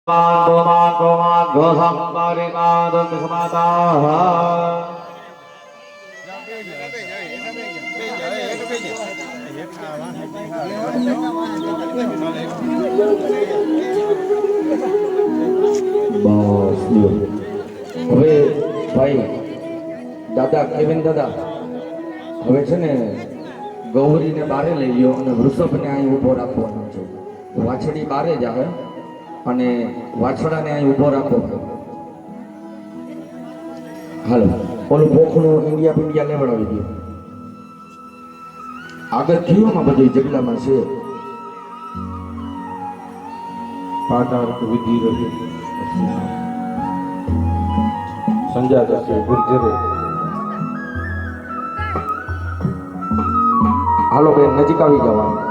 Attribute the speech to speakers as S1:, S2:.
S1: હવે ભાઈ દાદા કેવિન દાદા હવે છે ને ગૌરીને બારે લઈ ગયો અને વૃષભને અહીં ઊભો રાખવાનો છે. વાછડી બારે જ આવે અને વાછડાને અહીં ઊભો રાખવો. હાલો ઓલું પોખણું ઇન્ડિયા પિંડિયા લેવડાવી દો. આગળ થયોમાં બધી જગલામાં છે.
S2: પાટાર્ક વિધિ રહી સંજાતા છે ગુર્જરે.
S1: હાલો બેન નજીક આવી જવાનું.